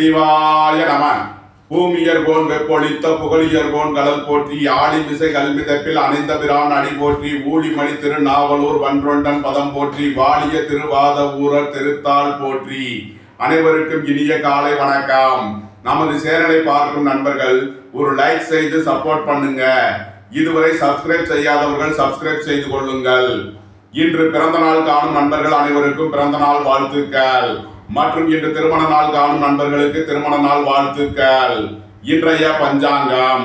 சிவாய நம. பூமியர்கோன் வெப்பொழித்த புகழியர்கோன் கடல் போற்றி ஆழிமிசை கல்மிதப்பில் அணிந்த பிரான் அடி போற்றி ஊழிமணி திருநாவலூர் வன்றொண்டன் பதம் போற்றி வாழிய திருவாத ஊரர் திருத்தாள் போற்றி. அனைவருக்கும் இனிய காலை வணக்கம். நமது சேனலை பார்க்கும் நண்பர்கள் ஒரு லைக் செய்து சப்போர்ட் பண்ணுங்க. இதுவரை சப்ஸ்கிரைப் செய்யாதவர்கள் சப்ஸ்கிரைப் செய்து கொள்ளுங்கள். இன்று பிறந்த நாள் காணும் நண்பர்கள் அனைவருக்கும் பிறந்த நாள் வாழ்த்துக்கள் மற்றும் இன்று திருமண நாள் காணும் நண்பர்களுக்கு திருமண நாள் வாழ்த்துக்கள். இன்றைய பஞ்சாங்கம்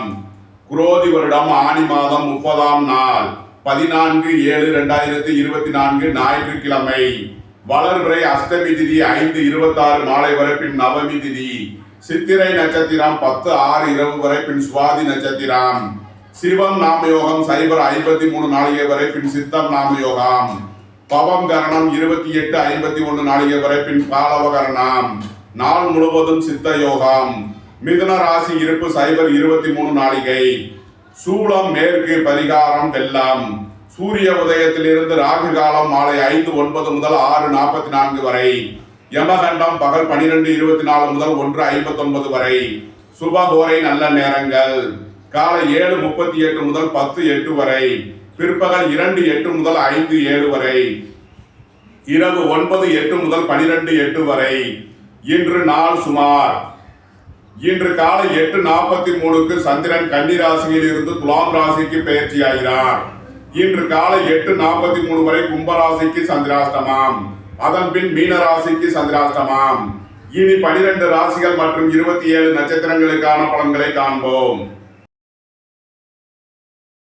குரோதி வருடம் ஆனி மாதம் 30ஆம் நாள் 14/7/2024 ஞாயிற்றுக்கிழமை. வளர்பிறை அஷ்டமி திதி 5:26 மாலை வரை பின் நவமி திதி. சித்திரை நட்சத்திரம் 10:06 இரவு வரை பின் சுவாதி நட்சத்திரம். சிவம் நாமயோகம் 0:53 நாளிகை வரை பின் சித்தம் நாமயோகம். பவம் கரணம் 28:51 நாளிகை வரை பின் பாலவ கரணம். நாள் முழுவதும் சித்த யோகம். மிதுன ராசி இருப்பு 0:23 நாளிகை. சூலம் மேற்கு, பரிகாரம் வெள்ளம். சூரிய உதயத்திலிருந்து ராகு காலம் மாலை 5:09 முதல் 6:44 வரை. யமகண்டம் பகல் 12:24 முதல் 1:59 வரை. சுபகோரை நல்ல நேரங்கள் காலை 7:38 முதல் 10:08 வரை. பிற்பகல் 2:08 முதல் 5:07 வரை. இரவு 9:08 முதல் 12:08 வரை. இன்று நாள் சுமார். இன்று காலை 8:43க்கு சந்திரன் கன்னி ராசியில் இருந்து துலாம் ராசிக்கு பெயர்ச்சியாகிறார். இன்று காலை 8:43 வரை கும்பராசிக்கு சந்திராஷ்டமம். அதன் பின் மீன ராசிக்கு சந்திராஷ்டமம். இனி 12 ராசிகள் மற்றும் 27 நட்சத்திரங்களுக்கான பலன்களை காண்போம்.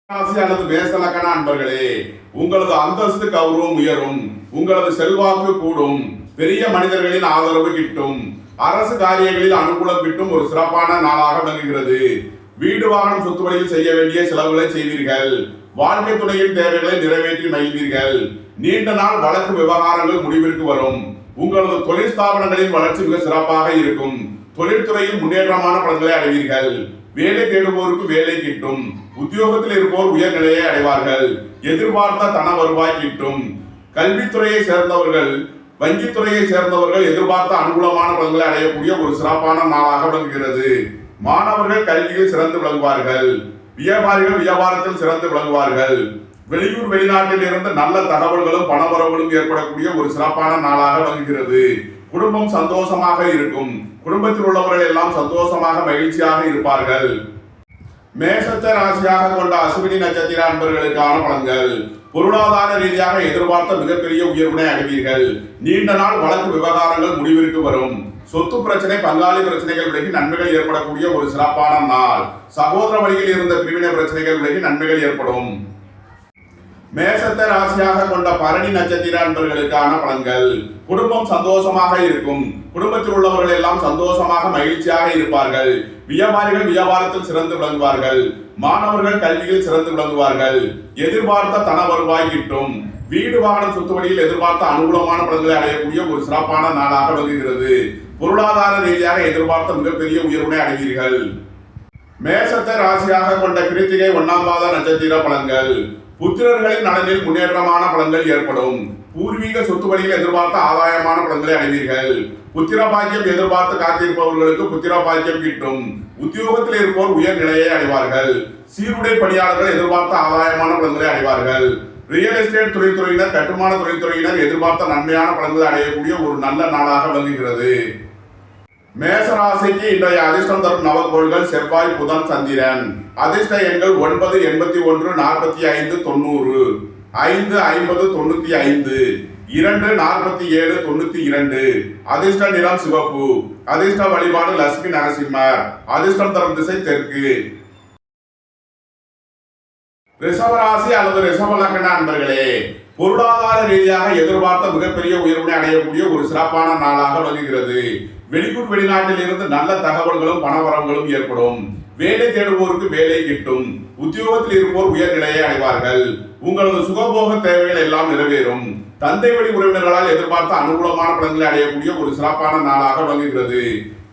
ராசி அல்லது மேசலக்கண அன்பர்களே, உங்களது அந்தஸ்து கௌரவம் உயரும். உங்களது செல்வாக்கு கூடும். பெரிய மனிதர்களின் ஆதரவு கிட்டும். அரசு காரியங்களில் அனுகூலம் கிட்டும் ஒரு சிறப்பான நாளாக விளங்குகிறது. வீடு வாகனம் சொத்து வழியில் செய்ய வேண்டிய செலவுகளை செய்வீர்கள். வாழ்க்கை துணையின் தேவைகளை நிறைவேற்றி மகிழ்வீர்கள். நீண்ட நாள் வழக்கு விவகாரங்கள் முடிவிற்கு வரும். உங்களது தொழில் ஸ்தாபனங்களின் வளர்ச்சி மிக சிறப்பாக இருக்கும். தொழில்துறையில் முன்னேற்றமான பலன்களை அடைவீர்கள். வேலை தேடுவோருக்கு வேலை கிட்டும். உத்தியோகத்தில் இருப்போர் உயர்நிலையை அடைவார்கள். எதிர்பார்த்த தன வருவாய் கிட்டும். கல்வித்துறையை சேர்ந்தவர்கள், வங்கித்துறையை சேர்ந்தவர்கள் எதிர்பார்த்த அனுகூலமான பலன்களை அடையக்கூடிய ஒரு சிறப்பான நாளாக விளங்குகிறது. மாணவர்கள் கல்வியில் சிறந்து விளங்குவார்கள். வியாபாரிகள் வியாபாரத்தில் சிறந்து விளங்குவார்கள். வெளியூர் வெளிநாட்டில் இருந்து நல்ல தகவல்களும் பணவரவுகளும் ஏற்படக்கூடிய ஒரு சிறப்பான நாளாக விளங்குகிறது. குடும்பம் சந்தோஷமாக இருக்கும். குடும்பத்தில் உள்ளவர்கள் எல்லாம் சந்தோஷமாக மகிழ்ச்சியாக இருப்பார்கள். மேஷத்தை ராசியாக கொண்ட அசுவினி நட்சத்திர அன்பர்களுக்கான பலன்கள். பொருளாதார ரீதியாக எதிர்பார்த்த மிகப்பெரிய உயர்வினை அடைவீர்கள். நீண்ட நாள் வழக்கு விவகாரங்கள் முடிவிற்கு வரும். சொத்து பிரச்சனை, பங்காளி பிரச்சனைகள் விலகி நன்மைகள் ஏற்படக்கூடிய ஒரு சிறப்பான நாள். சகோதர வழியில் இருந்த பிரிவினை பிரச்சனைகள் விலகி நன்மைகள் ஏற்படும். மேஷத்தை ராசியாக கொண்ட பரணி நட்சத்திர அன்பர்களுக்கான பலன்கள். குடும்பம் சந்தோஷமாக இருக்கும். குடும்பத்தில் உள்ளவர்கள் எல்லாம் சந்தோஷமாக மகிழ்ச்சியாக இருப்பார்கள். வியாபாரிகள் வியாபாரத்தில் சிறந்து விளங்குவார்கள். மாணவர்கள் கல்வியில் சிறந்து விளங்குவார்கள். எதிர்பார்த்த தன வருவாய் கிட்டும். வீடு வாகனம் சொத்து வழியில் எதிர்பார்த்த அனுகூலமான பலன்களை அடையக்கூடிய ஒரு சிறப்பான நாளாக விளங்குகிறது. பொருளாதார ரீதியாக எதிர்பார்த்த மிகப்பெரிய உயர்வினை அடைவீர்கள். மேஷத்தை ராசியாக கொண்ட கிருத்திகை 1ஆம் பாத நட்சத்திர பலன்கள். புத்திரர்களின் நலனில் முன்னேற்றமான பலன்கள் ஏற்படும். பூர்வீக சொத்து வழியில் எதிர்பார்த்த ஆதாயமான பலன்களை அடைவீர்கள். புத்திர பாக்கியம் எதிர்பார்த்து காத்திருப்பவர்களுக்கு புத்திர பாக்கியம் கிட்டும். உத்தியோகத்தில் இருப்போர் உயர் நிலையை அடைவார்கள். சீருடை பணியாளர்கள் எதிர்பார்த்த ஆதாயமான பலன்களை அடைவார்கள். ரியல் எஸ்டேட் தொழில்துறையினர், கட்டுமான தொழில்துறையினர் எதிர்பார்த்த நன்மையான பலன்களை அடையக்கூடிய ஒரு நல்ல நாளாக விளங்குகிறது. மேசராசிக்கு இன்றைய அதிர்ஷ்டம் தரும் நவகோள்கள் செவ்வாய், புதன், சந்திரன். அதிர்ஷ்ட எண்கள் 9, 81, 45, 90, 5, 50, 95, 2, 47, 92. அதிர்ஷ்ட நிறம் சிவப்பு. அதிர்ஷ்ட வழிபாடு லட்சுமி நரசிம்மர். அதிர்ஷ்டம் தரும் திசை தெற்கு. ரிஷபராசி அல்லது ரிஷப லக்ன அன்பர்களே, பொருளாதார ரீதியாக எதிர்பார்த்த மிகப்பெரிய உயர்வினை அடையக்கூடிய ஒரு சிறப்பான நாளாக விளங்குகிறது. வெளியூர் வெளிநாட்டில் இருந்து நல்ல தகவல்களும் பணவரவுகளும் ஏற்படும். வேலை தேடுவோருக்கு வேலை கிட்டும். உத்தியோகத்தில் இருப்போர் உயர்நிலையை அடைவார்கள். உங்களது சுகபோக தேவைகள் எல்லாம் நிறைவேறும். தந்தை வழி உறவினர்களால் எதிர்பார்த்த அனுகூலமான பலன்களை அடையக்கூடிய ஒரு சிறப்பான நாளாக விளங்குகிறது.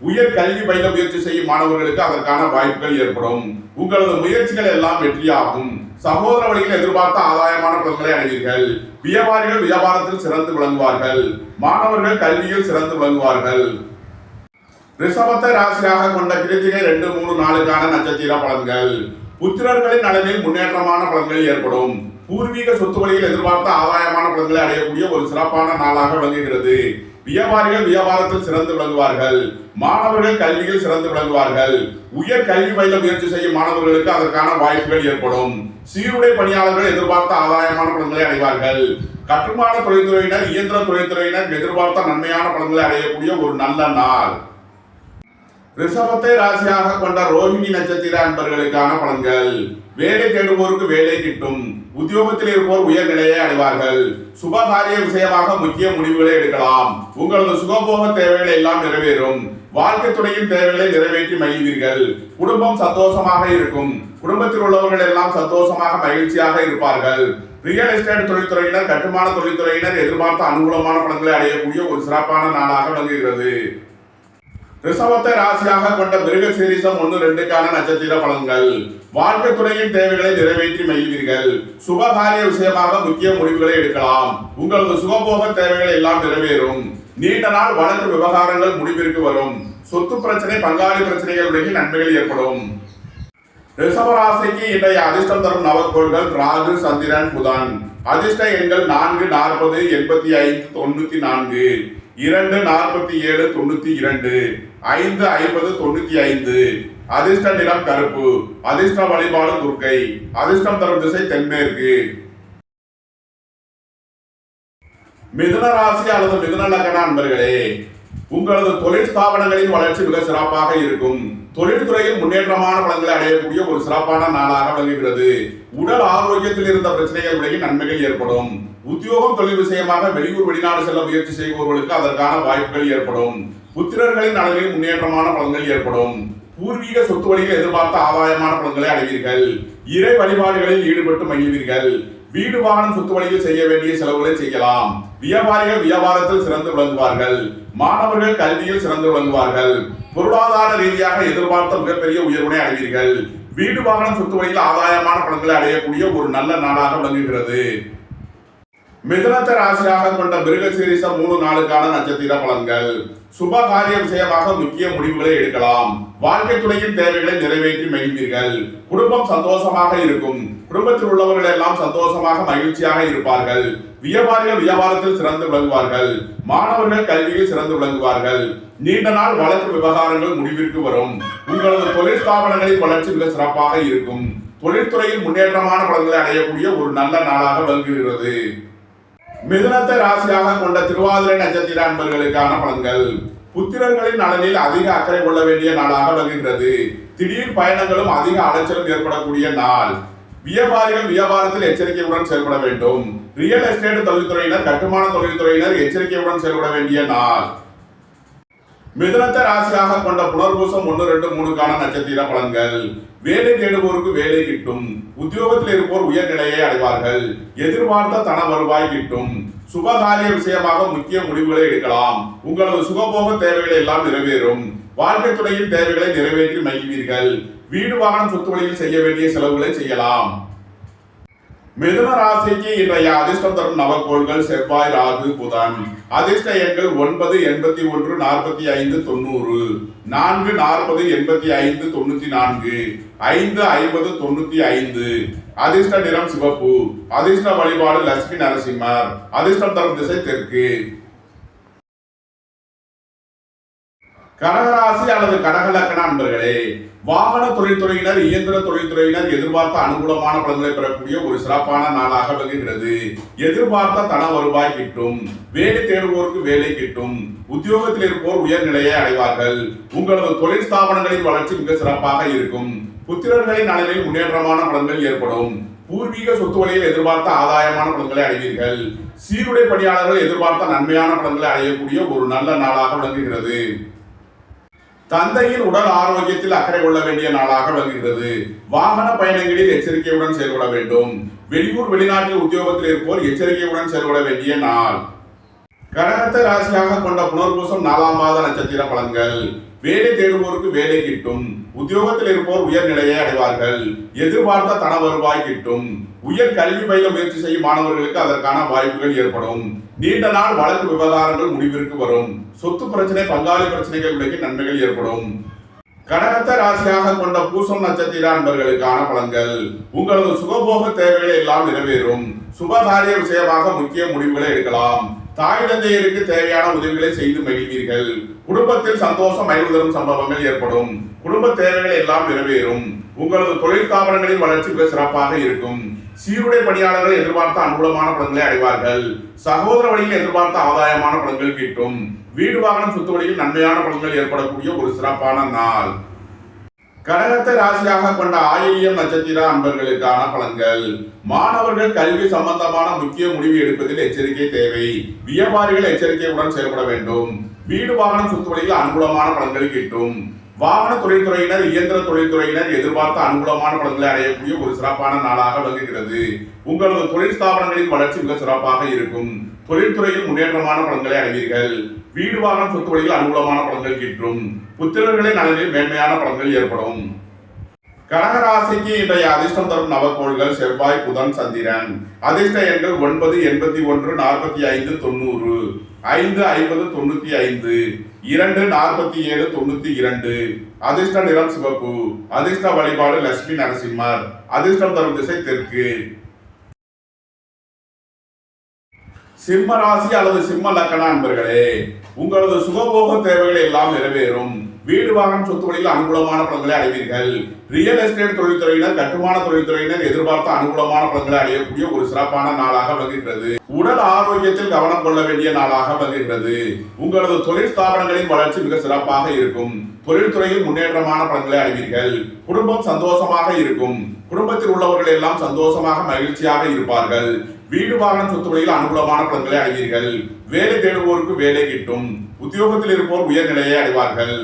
உயர் கல்வி பயில முயற்சி செய்யும் மாணவர்களுக்கு அதற்கான வாய்ப்புகள் ஏற்படும். உங்களது முயற்சிகள் எல்லாம் வெற்றியாகும். சகோதர வழியில் எதிர்பார்த்த ஆதாயமான பலன்களை அடைவீர்கள். வியாபாரிகள் வியாபாரத்தில் சிறந்து விளங்குவார்கள். மாணவர்கள் கல்வியில் சிறந்து விளங்குவார்கள். ரிஷபத்தை ராசியாக கொண்ட கிருத்திகை 2, 3, 4க்கான நட்சத்திர பலன்கள். புத்திரர்களின் நலனில் முன்னேற்றமான பலன்கள் ஏற்படும். பூர்வீக சொத்து வழியில் எதிர்பார்த்த ஆதாயமான பலன்களை அடையக்கூடிய ஒரு சிறப்பான நாளாக விளங்குகிறது. வியாபாரிகள் வியாபாரத்தில் சிறந்து விளங்குவார்கள். மாணவர்கள் கல்வியில் சிறந்து விளங்குவார்கள். உயர் கல்வி பயில முயற்சி செய்யும் மாணவர்களுக்கு அதற்கான வாய்ப்புகள் ஏற்படும். சீருடை பணியாளர்கள் எதிர்பார்த்த ஆதாயமான பலன்களை அடைவார்கள். கட்டுமான தொழில்துறையினர், இயந்திர தொழில்துறையினர் எதிர்பார்த்த நன்மையான பலன்களை அடையக்கூடிய ஒரு நல்ல நாள். ரிஷபத்தை ராசியாக கொண்ட ரோஹிணி நட்சத்திர அன்பர்களுக்கான பலன்கள். வேலை தேடுவோருக்கு வேலை கிட்டும். உத்தியோகத்தில் இருப்போர் உயர் நிலையை அடைவார்கள். சுபகாரிய விஷயமாக முக்கிய முடிவுகளை எடுக்கலாம். உங்களது சுகபோக தேவைகள் எல்லாம் நிறைவேறும். வாழ்க்கை துணையின் தேவைகளை நிறைவேற்றி மகிழ்வீர்கள். குடும்பம் சந்தோஷமாக இருக்கும். குடும்பத்தில் உள்ளவர்கள் எல்லாம் சந்தோஷமாக மகிழ்ச்சியாக இருப்பார்கள். ரியல் எஸ்டேட் தொழில்துறையினர், கட்டுமான தொழில்துறையினர் எதிர்பார்த்த அனுகூலமான பலன்களை அடையக்கூடிய ஒரு சிறப்பான நாளாக விளங்குகிறது. ரிஷபத்தை ராசியாக கொண்ட மிருகசீரிஷம் 1, 2க்கான நட்சத்திர பலன்கள். வாழ்க்கை துறையின் தேவைகளை நிறைவேற்றி மகிழ்வீர்கள். சுபகாரிய விஷயமாக முக்கிய முடிவுகளை எடுக்கலாம். உங்களது சுகபோக தேவைகள் எல்லாம் நிறைவேறும். நீண்ட நாள் வழக்கு விவகாரங்கள் முடிவிற்கு வரும். சொத்து பிரச்சனை, பங்காளி பிரச்சனைகளுடைய நன்மைகள் ஏற்படும். ரிஷபராசிக்கு இன்றைய அதிர்ஷ்டம் தரும் நவக்கோள்கள் ராகு, சந்திரன், புதன். அதிர்ஷ்ட எண்கள் 4, 40, 85, 94, 2, 47, 92, 5, 50, 95. அதிர்ஷ்ட நிறம் கருப்பு. அதிர்ஷ்ட வழிபாடு துர்க்கை. அதிர்ஷ்டம் தரும் திசை தென்மேற்கு. மிதுன ராசி அல்லது மிதுன லக்ன அன்பர்களே, உங்களது தொழில் ஸ்தாபனங்களின் வளர்ச்சி மிக சிறப்பாக இருக்கும். தொழில்துறையில் முன்னேற்றமான பலன்களை அடையக்கூடிய ஒரு சிறப்பான நாளாக விளங்குகிறது. உடல் ஆரோக்கியத்தில் இருந்த பிரச்சனைகள் விலகி நன்மைகள் ஏற்படும். உத்தியோகம் தொழில் விஷயமாக வெளியூர் வெளிநாடு செல்ல முயற்சி செய்பவர்களுக்கு அதற்கான வாய்ப்புகள் ஏற்படும். புத்திரர்களின் நலனில் முன்னேற்றமான பலன்கள் ஏற்படும். பூர்வீக சொத்து வழியில் எதிர்பார்த்த ஆதாயமான பலன்களை அடைவீர்கள். இறை வழிபாடுகளில் ஈடுபட்டு மகிழ்வீர்கள். வீடு வாகனம் சொத்து வழியில் செய்ய வேண்டிய செலவுகளை செய்யலாம். வியாபாரிகள் வியாபாரத்தில் சிறந்து விளங்குவார்கள். மாணவர்கள் கல்வியில் சிறந்து விளங்குவார்கள். பொருளாதார ரீதியாக எதிர்பார்த்த மிகப்பெரிய உயர்வினை அடைவீர்கள். வீடு வாகனம் சொத்து வழியில் ஆதாயமான பலன்களை அடையக்கூடிய ஒரு நல்ல நாளாக விளங்குகிறது. மிதுனத்தை ராசியாக கொண்ட மிருகசீரிஷம் 3, 4க்கான நட்சத்திர பலன்கள். சுப காரிய விஷயமாக முக்கிய முடிவுகளை எடுக்கலாம். வாழ்க்கை துணையின் தேவைகளை நிறைவேற்றி மகிழ்வீர்கள். குடும்பம் சந்தோஷமாக இருக்கும். குடும்பத்தில் உள்ளவர்கள் எல்லாம் சந்தோஷமாக மகிழ்ச்சியாக இருப்பார்கள். வியாபாரிகள் வியாபாரத்தில் சிறந்து விளங்குவார்கள். மாணவர்கள் கல்வியில் சிறந்து விளங்குவார்கள். நீண்ட நாள் வழக்கு விவகாரங்கள் முடிவிற்கு வரும். உங்களது தொழில் ஸ்தாபனங்களின் வளர்ச்சி மிக சிறப்பாக இருக்கும். தொழில்துறையில் முன்னேற்றமான பலன்களை அடையக்கூடிய ஒரு நல்ல நாளாக விளங்குகிறது. மிதுனத்தை ராசியாக கொண்ட திருவாதிரை நட்சத்திர அன்பர்களுக்கான பலன்கள். புத்திரர்களின் நலனில் அதிக அக்கறை கொள்ள வேண்டிய நாளாக விளங்குகிறது. திடீர் பயணங்களும் அதிக அலைச்சலும் ஏற்படக்கூடிய நாள். வியாபாரிகள் வியாபாரத்தில் எச்சரிக்கையுடன் செயல்பட வேண்டும். ரியல் எஸ்டேட் தொழில்துறையினர், கட்டுமான தொழில்துறையினர் எச்சரிக்கையுடன் செயல்பட வேண்டிய நாள். மிதுனத்தை ராசியாக கொண்ட புனர்பூசம் 1, 2, 3க்கான நட்சத்திர பலன்கள். வேலை தேடுவோருக்கு வேலை கிட்டும். உத்தியோகத்தில் இருப்போர் உயர்நிலையை அடைவார்கள். எதிர்பார்த்த தன வருவாய் கிட்டும். சுபகாரிய விஷயமாக முக்கிய முடிவுகளை எடுக்கலாம். உங்களது சுகபோக தேவைகள் எல்லாம் நிறைவேறும். வாழ்க்கை துணையின் தேவைகளை நிறைவேற்றி மகிழ்வீர்கள். வீடு வாகனம் சொத்து வழியில் செய்ய வேண்டிய செலவுகளை செய்யலாம். மிதுன ராசிக்கு இன்றைய அதிர்ஷ்டம் தரும் நவக்கோள்கள் செவ்வாய், ராகு, புதன். அதிர்ஷ்ட எண்கள் 9, 81, 45, 90, 4, 40, 85, 94, 5, 50, 95. அதிர்ஷ்ட நிறம் சிவப்பு. அதிர்ஷ்ட வழிபாடு லட்சுமி நரசிம்மர். அதிர்ஷ்டம் தரும் திசை தெற்கு. கடகராசி அல்லது கடகலக்கண அன்பர்களே, வாகன தொழில்துறையினர், இயந்திர தொழில்துறையினர் எதிர்பார்த்த அனுகூலமான பலன்களை பெறக்கூடிய ஒரு சிறப்பான நாளாக விளங்குகிறது. எதிர்பார்த்த தன வருவாய் கிட்டும். வேலை தேடுவோருக்கு வேலை கிட்டும். உத்தியோகத்தில் இருப்போர் உயர்நிலையை அடைவார்கள். உங்களது தொழில் ஸ்தாபனங்களின் வளர்ச்சி மிக சிறப்பாக இருக்கும். புத்திரர்களின் நலனில் முன்னேற்றமான பலன்கள் ஏற்படும். பூர்வீக சொத்து வழியில் எதிர்பார்த்த ஆதாயமான பலன்களை அடைவீர்கள். சீருடை பணியாளர்கள் எதிர்பார்த்த நன்மையான பலன்களை அடையக்கூடிய ஒரு நல்ல நாளாக விளங்குகிறது. தந்தையின் உடல் ஆரோக்கியத்தில் அக்கறை கொள்ள வேண்டிய நாளாக விளங்குகிறது. வாகன பயணங்களில் எச்சரிக்கையுடன் செயல்பட வேண்டும். வெளியூர் வெளிநாட்டில் உத்தியோகத்தில் இருப்போர் எச்சரிக்கையுடன் செயல்பட வேண்டிய நாள். கடகத்தை ராசியாக கொண்ட புனர்பூசம் 4ஆம் மாத நட்சத்திர பலன்கள். வேலை தேடுவோருக்கு வேலை கிட்டும். உத்தியோகத்தில் இருப்போர் உயர்நிலையை அடைவார்கள். எதிர்பார்த்த தன வருவாய் கிட்டும். உயர் கல்வி பயில முயற்சி செய்யும் மாணவர்களுக்கு அதற்கான வாய்ப்புகள் ஏற்படும். நீண்ட நாள் வழக்கு விவகாரங்கள் முடிவிற்கு வரும். சொத்து பிரச்சனை, பங்காளி பிரச்சனைகள் விலகி நன்மைகள் ஏற்படும். கடகத்தை ராசியாக கொண்ட பூசம் நட்சத்திர அன்பர்களுக்கான பலன்கள். உங்களது சுகபோக தேவைகள் எல்லாம் நிறைவேறும். சுபகாரிய விஷயமாக முக்கிய முடிவுகளை எடுக்கலாம். தாய் தந்தையருக்கு தேவையான உதவிகளை செய்து மகிழ்வீர்கள். குடும்பத்தில் சந்தோஷம் மகிழ்வு தரும் சம்பவங்கள் ஏற்படும். குடும்ப தேவைகள் எல்லாம் நிறைவேறும். உங்களது தொழில் ஸ்தாபனங்களின் வளர்ச்சி மிக சிறப்பாக இருக்கும். சீருடை பணியாளர்கள் எதிர்பார்த்த அனுகூலமான பலன்களை அடைவார்கள். சகோதர வழியில் எதிர்பார்த்த ஆதாயமான பலன்கள் கிட்டும். வீடு வாகனம் சொத்து வழியில் நன்மையான பலன்கள் ஏற்படக்கூடிய ஒரு சிறப்பான நாள். கடகத்தை ராசியாக கொண்ட ஆயில்யம் நட்சத்திர அன்பர்களுக்கான பலன்கள். மாணவர்கள் கல்வி சம்பந்தமான முக்கிய முடிவு எடுப்பதில் எச்சரிக்கை தேவை. வியாபாரிகள் எச்சரிக்கையுடன் செயல்பட வேண்டும். வீடு வாகனம் சொத்து வழியில் அனுகூலமான பலன்கள் கிட்டும். வாகன தொழில்துறையினர், இயந்திர தொழில்துறையினர் எதிர்பார்த்த அனுகூலமான பலன்களை அடையக்கூடிய ஒரு சிறப்பான நாளாக விளங்குகிறது. உங்களது தொழில் ஸ்தாபனங்களின் வளர்ச்சி மிக சிறப்பாக இருக்கும். தொழில்துறையில் முன்னேற்றமான பலன்களை அடைவீர்கள். வீடு வாகனம் சொத்து வழியில் அனுகூலமான பலன்கள் கிட்டும். புத்திரர்களின் நலனில் மேன்மையான பலன்கள் ஏற்படும். கடகராசிக்கு இன்றைய அதிர்ஷ்டம் தரும் நவக்கோள்கள் செவ்வாய், புதன், சந்திரன். அதிர்ஷ்ட எண்கள் 9, 81, 45, 90, 5, 50, 95, 2, 47, 92. அதிர்ஷ்ட நிறம் சிவப்பு. அதிர்ஷ்ட வழிபாடு லட்சுமி நரசிம்மர். அதிர்ஷ்டம் தரும் திசை தெற்கு. சிம்ம ராசி அல்லது சிம்ம லக்கண அன்பர்களே, உங்களது சுகபோக தேவைகள் எல்லாம் நிறைவேறும். வீடு வாகனம் சொத்து வழியில் அனுகூலமான பலன்களை அடைவீர்கள். ரியல் எஸ்டேட் தொழில்துறையினர், கட்டுமான தொழில்துறையினர் எதிர்பார்த்த அனுகூலமான பலன்களை அடையக்கூடிய ஒரு சிறப்பான நாளாக விளங்குகிறது. உடல் ஆரோக்கியத்தில் கவனம் கொள்ள வேண்டிய நாளாக விளங்குகிறது. உங்களது தொழில் ஸ்தாபனங்களின் வளர்ச்சி மிக சிறப்பாக இருக்கும். தொழில்துறையில் முன்னேற்றமான பலன்களை அடைவீர்கள். குடும்பம் சந்தோஷமாக இருக்கும். குடும்பத்தில் உள்ளவர்கள் எல்லாம் சந்தோஷமாக மகிழ்ச்சியாக இருப்பார்கள். வீடு வாகனம் சொத்து வழியில் அனுகூலமான பலன்களை அடைவீர்கள். வேலை தேடுவோருக்கு வேலை கிட்டும். உத்தியோகத்தில் இருப்போர் உயர்நிலையை அடைவார்கள்.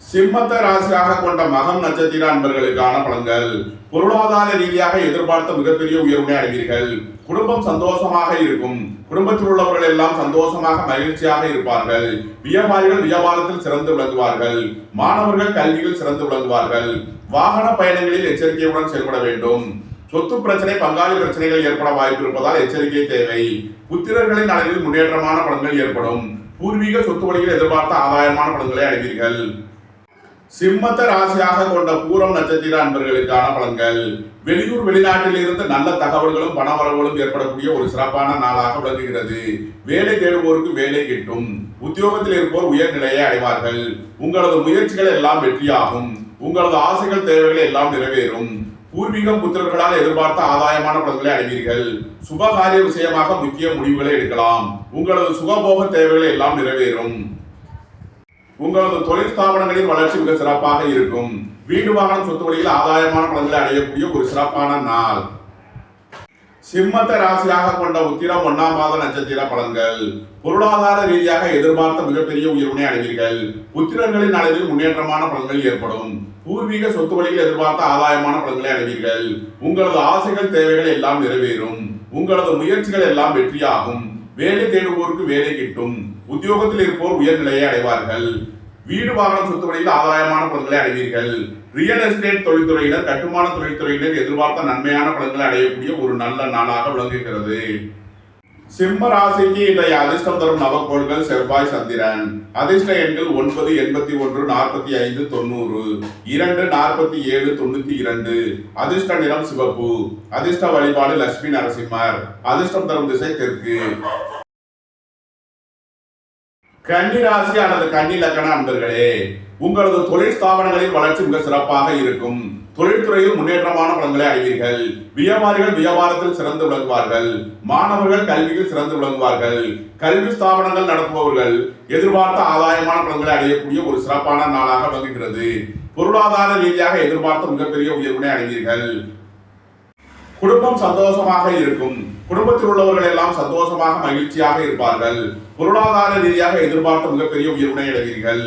சிம்மத்தை ராசியாக கொண்ட மகம் நட்சத்திர அன்பர்களுக்கான பலன்கள். பொருளாதார ரீதியாக எதிர்பார்த்த மிகப்பெரிய உயர்வினை அடைவீர்கள். குடும்பம் சந்தோஷமாக இருக்கும். குடும்பத்தில் உள்ளவர்கள் எல்லாம் சந்தோஷமாக மகிழ்ச்சியாக இருப்பார்கள். வியாபாரிகள் வியாபாரத்தில் சிறந்து விளங்குவார்கள். மாணவர்கள் கல்வியில் சிறந்து விளங்குவார்கள். வாகன பயணங்களில் எச்சரிக்கையுடன் செயல்பட வேண்டும். சொத்து பிரச்சனை, பங்காளி பிரச்சனைகள் ஏற்பட வாய்ப்பு இருப்பதால் எச்சரிக்கை தேவை. புத்திரர்களின் அளவில் முன்னேற்றமான பலன்கள் ஏற்படும். பூர்வீக சொத்து வழியில் எதிர்பார்த்த ஆதாயமான பலன்களை அடைவீர்கள். சிம்மத்தை ராசியாக கொண்ட பூரம் நட்சத்திர அன்பர்களுக்கான பலன்கள். வெளியூர் வெளிநாட்டில் இருந்து நல்ல தகவல்களும் பணவரவுகளும் ஏற்படக்கூடிய ஒரு சிறப்பான நாளாக விளங்குகிறது. வேலை தேடுவோருக்கு வேலை கிட்டும். உத்தியோகத்தில் இருப்போர் உயர்நிலையை அடைவார்கள். உங்களது முயற்சிகள் எல்லாம் வெற்றியாகும். உங்களது ஆசைகள் தேவைகள் எல்லாம் நிறைவேறும். பூர்வீகம் புத்திரர்களால் எதிர்பார்த்த ஆதாயமான பலன்களை அடைவீர்கள். சுபகாரிய விஷயமாக முக்கிய முடிவுகளை எடுக்கலாம். உங்களது சுகபோக தேவைகள் எல்லாம் நிறைவேறும். உங்களது தொழில் ஸ்தாபனங்களின் வளர்ச்சி மிக சிறப்பாக இருக்கும். வீடு வாகனம் சொத்து வழியில் ஆதாயமான பலன்களை அடையக்கூடிய ஒரு சிறப்பான நாள். சிம்மத்தை ராசியாக கொண்ட உத்திரம் 1ஆம் பாத நட்சத்திர பலன்கள். பொருளாதார ரீதியாக எதிர்பார்த்த மிகப்பெரிய உயர்வினை அடைவீர்கள். புத்திரர்களின் அளவில் முன்னேற்றமான பலன்கள் ஏற்படும். பூர்வீக சொத்து வழியில் எதிர்பார்த்த ஆதாயமான பலன்களை அடைவீர்கள். உங்களது ஆசைகள் தேவைகள் எல்லாம் நிறைவேறும். உங்களது முயற்சிகள் எல்லாம் வெற்றியாகும். வேலை தேடுவோருக்கு வேலை கிட்டும். உத்தியோகத்தில் இருப்போர் உயர்நிலையை அடைவார்கள். வீடு வாகனம் சொத்து வழியில் ஆதாயமான பலன்களை அடைவீர்கள். ரியல் எஸ்டேட் தொழில்துறையினர், கட்டுமான தொழில்துறையினர் எதிர்பார்த்த நன்மையான பலன்களை அடையக்கூடிய ஒரு நல்ல நாளாக விளங்குகிறது. சிம்ம ராசிக்கு இன்றைய அதிர்ஷ்டம் தரும் நவக்கோள்கள் செவ்வாய், சந்திரன். அதிர்ஷ்ட எண்கள் 9, 81, 45, 90, 2, 47, 92. அதிர்ஷ்ட நிறம் சிவப்பு. அதிர்ஷ்ட வழிபாடு லட்சுமி நரசிம்மர். அதிர்ஷ்டம் தரும் திசை தெற்கு. கன்னி ராசி அல்லது கன்னி லக்கண அன்பர்களே, உங்களது தொழில் ஸ்தாபனங்களின் வளர்ச்சி மிக சிறப்பாக இருக்கும். தொழில்துறையில் முன்னேற்றமான பலன்களை அடைவீர்கள். வியாபாரிகள் வியாபாரத்தில் சிறந்து விளங்குவார்கள். மாணவர்கள் கல்வியில் சிறந்து விளங்குவார்கள். கல்வி ஸ்தாபனங்கள் நடத்துபவர்கள் எதிர்பார்த்த ஆதாயமான பலன்களை அடையக்கூடிய ஒரு சிறப்பான நாளாக விளங்குகிறது. பொருளாதார ரீதியாக எதிர்பார்த்த மிகப்பெரிய உயர்வினை அடைவீர்கள். குடும்பம் சந்தோஷமாக இருக்கும். குடும்பத்தில் உள்ளவர்கள் எல்லாம் சந்தோஷமாக மகிழ்ச்சியாக இருப்பார்கள். பொருளாதார ரீதியாக எதிர்பார்த்த மிகப்பெரிய உயர்வினை அடைவீர்கள்.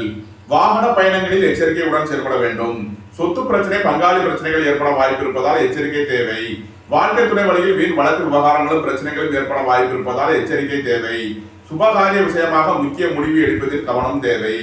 வாகன பயணங்களில் எச்சரிக்கையுடன் செயல்பட வேண்டும். சொத்து பிரச்சனை, பங்காளி பிரச்சனைகள் ஏற்பட வாய்ப்பு இருப்பதால் எச்சரிக்கை தேவை. வாழ்க்கை துணை வழியில் வீண் வழக்கு விவகாரங்களும் பிரச்சனைகளும் ஏற்பட வாய்ப்பு இருப்பதால் எச்சரிக்கை தேவை. சுபகாரிய விஷயமாக முக்கிய முடிவு எடுப்பதில் கவனம் தேவை.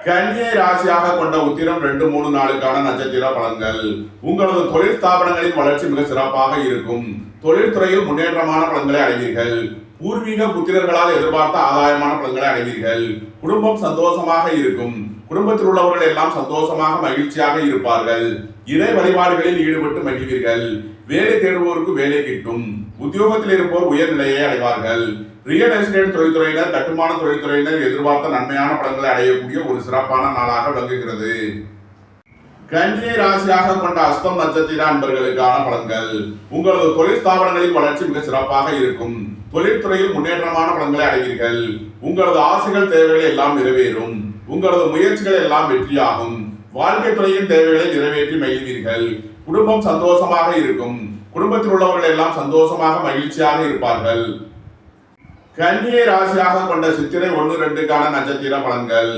கன்னியை ராசியாக கொண்ட உத்திரம் 2, 3 நாளுக்கான நட்சத்திர பலன்கள். உங்களது தொழில் ஸ்தாபனங்களின் வளர்ச்சி மிக சிறப்பாக இருக்கும். தொழில்துறையில் முன்னேற்றமான பலன்களை அடைவீர்கள். பூர்வீக புத்திரர்களால் எதிர்பார்த்த ஆதாயமான பலன்களை அடைவீர்கள். குடும்பம் சந்தோஷமாக இருக்கும். குடும்பத்தில் உள்ளவர்கள் எல்லாம் சந்தோஷமாக மகிழ்ச்சியாக இருப்பார்கள். இறை வழிபாடுகளில் ஈடுபட்டு மகிழ்வீர்கள். வேலை தேடுவோருக்கு வேலை கிட்டும். உத்தியோகத்தில் இருப்போர் உயர்நிலையை அடைவார்கள். ரியல் எஸ்டேட் தொழில்துறையினர், கட்டுமான தொழில்துறையினர் எதிர்பார்த்த நன்மையான பலன்களை அடையக்கூடிய ஒரு சிறப்பான நாளாக விளங்குகிறது. கன்னியை ராசியாக கொண்ட அஸ்தம் நட்சத்திர அன்பர்களுக்கான பலன்கள். உங்களது தொழில் ஸ்தாபனங்களின் வளர்ச்சி மிக சிறப்பாக இருக்கும். தொழில்துறையில் முன்னேற்றமான பலன்களை அடைவீர்கள். உங்களது ஆசைகள், தேவைகள் எல்லாம் நிறைவேறும். உங்களது முயற்சிகள் எல்லாம் வெற்றியாகும். வாழ்க்கை துறையின் தேவைகளை நிறைவேற்றி மகிழ்வீர்கள். குடும்பம் சந்தோஷமாக இருக்கும். குடும்பத்தில் உள்ளவர்கள் எல்லாம் சந்தோஷமாக மகிழ்ச்சியாக இருப்பார்கள். கன்னியை ராசியாக கொண்ட சித்திரை 1, 2க்கான நட்சத்திர பலன்கள்.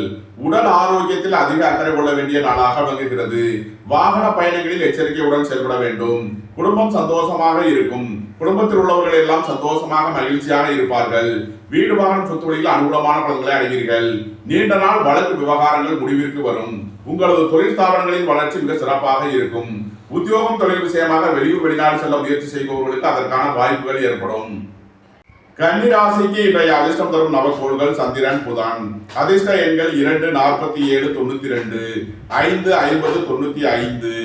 உடல் ஆரோக்கியத்தில் அதிக அக்கறை கொள்ள வேண்டிய நாளாக விளங்குகிறது. வாகன பயணங்களில் எச்சரிக்கையுடன் செயல்பட வேண்டும். குடும்பம் சந்தோஷமாக இருக்கும். குடும்பத்தில் உள்ளவர்கள் எல்லாம் சந்தோஷமாக மகிழ்ச்சியாக இருப்பார்கள். வீடு வாகனம் சொத்து வழியில் அனுகூலமான பலன்களை அடைவீர்கள். நீண்ட நாள் வழக்கு விவகாரங்கள் முடிவிற்கு வரும். உங்களது தொழில் ஸ்தாபனங்களின் வளர்ச்சி மிக சிறப்பாக இருக்கும். உத்தியோகம், தொழில் விஷயமாக வெளியூர் வெளிநாடு செல்ல முயற்சி செய்பவர்களுக்கு அதற்கான வாய்ப்புகள் ஏற்படும். கன்னி ராசிக்கு இன்றைய அதிர்ஷ்டம் தரும் நவக்கோள்கள் சந்திரன், புதன். அதிர்ஷ்ட எண்கள் 2, 47, 92, 5, 50, 95.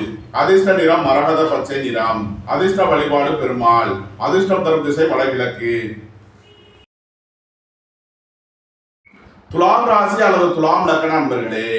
அதிர்ஷ்ட நிறம் மரகத பச்சை நிறம். அதிர்ஷ்ட வழிபாடு பெருமாள். அதிர்ஷ்டம் தரும் திசை வடகிழக்கு. துலாம் ராசி அல்லது துலாம் லக்ன நண்பர்களே,